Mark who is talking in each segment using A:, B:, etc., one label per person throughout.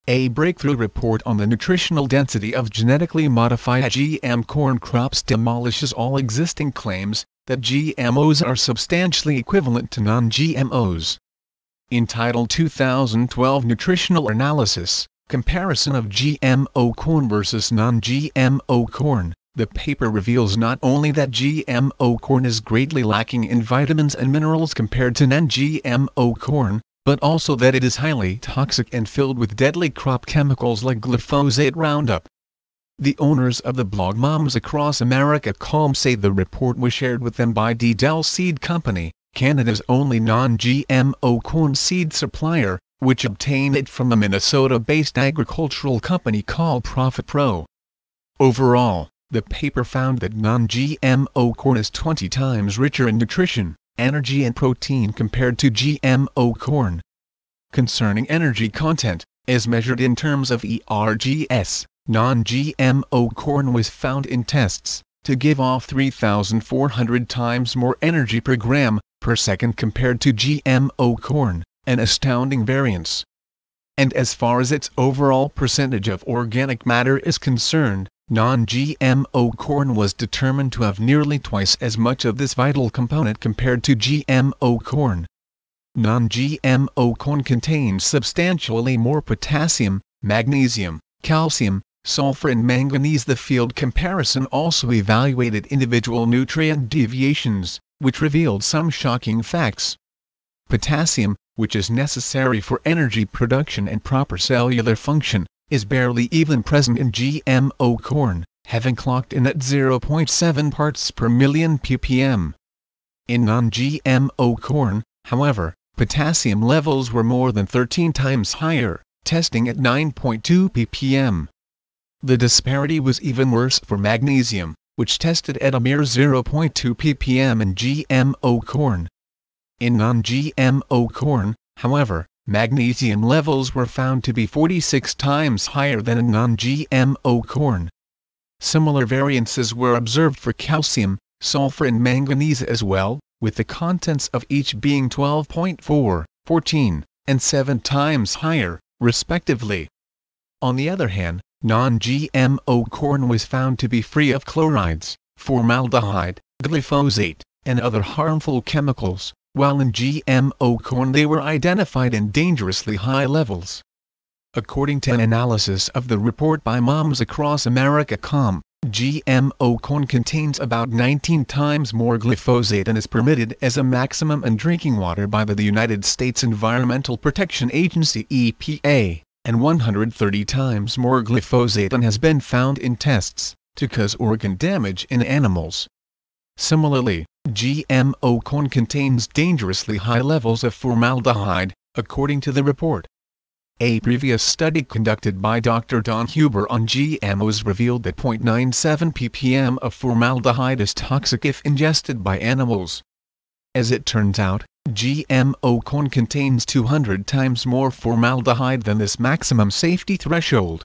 A: A breakthrough report on the nutritional density of genetically modified GM corn crops demolishes all existing claims that GMOs are substantially equivalent to non-GMOs. Entitled 2012 Nutritional Analysis, Comparison of GMO Corn versus Non-GMO Corn, the paper reveals not only that GMO corn is greatly lacking in vitamins and minerals compared to non-GMO corn, but also that it is highly toxic and filled with deadly crop chemicals like glyphosate Roundup. The owners of the blog Moms Across America.com say the report was shared with them by Dell Seed Company, Canada's only non-GMO corn seed supplier, which obtained it from a Minnesota-based agricultural company called Profit Pro. Overall, the paper found that non-GMO corn is 20 times richer in nutrition, energy and protein compared to GMO corn. Concerning energy content, as measured in terms of ERGS, non-GMO corn was found in tests to give off 3,400 times more energy per gram per second compared to GMO corn, an astounding variance. And as far as its overall percentage of organic matter is concerned, non-GMO corn was determined to have nearly twice as much of this vital component compared to GMO corn. Non-GMO corn contains substantially more potassium, magnesium, calcium, sulfur and manganese. The field comparison also evaluated individual nutrient deviations, which revealed some shocking facts. Potassium, which is necessary for energy production and proper cellular function, is barely even present in GMO corn, having clocked in at 0.7 parts per million ppm. In non-GMO corn, however, potassium levels were more than 13 times higher, testing at 9.2 ppm. The disparity was even worse for magnesium, which tested at a mere 0.2 ppm in GMO corn. In non-GMO corn, however, magnesium levels were found to be 46 times higher than in non-GMO corn. Similar variances were observed for calcium, sulfur and manganese as well, with the contents of each being 12.4, 14, and 7 times higher, respectively. On the other hand, non-GMO corn was found to be free of chlorides, formaldehyde, glyphosate, and other harmful chemicals, while in GMO corn they were identified in dangerously high levels. According to an analysis of the report by Moms Across America.com, GMO corn contains about 19 times more glyphosate than is permitted as a maximum in drinking water by the United States Environmental Protection Agency (EPA), and 130 times more glyphosate than has been found in tests to cause organ damage in animals. Similarly, GMO corn contains dangerously high levels of formaldehyde, according to the report. A previous study conducted by Dr. Don Huber on GMOs revealed that 0.97 ppm of formaldehyde is toxic if ingested by animals. As it turns out, GMO corn contains 200 times more formaldehyde than this maximum safety threshold.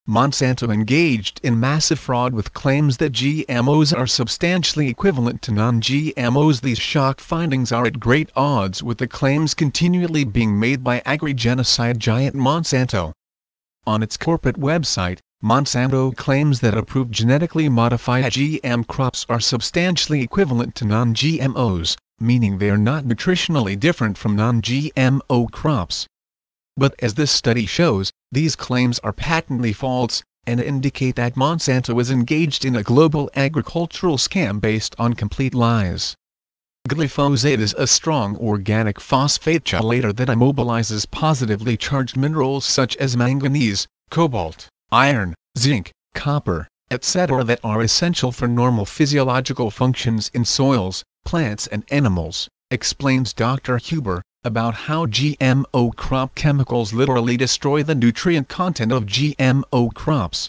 A: Monsanto engaged in massive fraud with claims that GMOs are substantially equivalent to non-GMOs. These shock findings are at great odds with the claims continually being made by agri-genocide giant Monsanto. On its corporate website, Monsanto claims that approved genetically modified GM crops are substantially equivalent to non-GMOs, meaning they are not nutritionally different from non-GMO crops. But as this study shows, these claims are patently false, and indicate that Monsanto is engaged in a global agricultural scam based on complete lies. Glyphosate is a strong organic phosphate chelator that immobilizes positively charged minerals such as manganese, cobalt, iron, zinc, copper, etc. that are essential for normal physiological functions in soils, plants and animals, explains Dr. Huber, about how GMO crop chemicals literally destroy the nutrient content of GMO crops.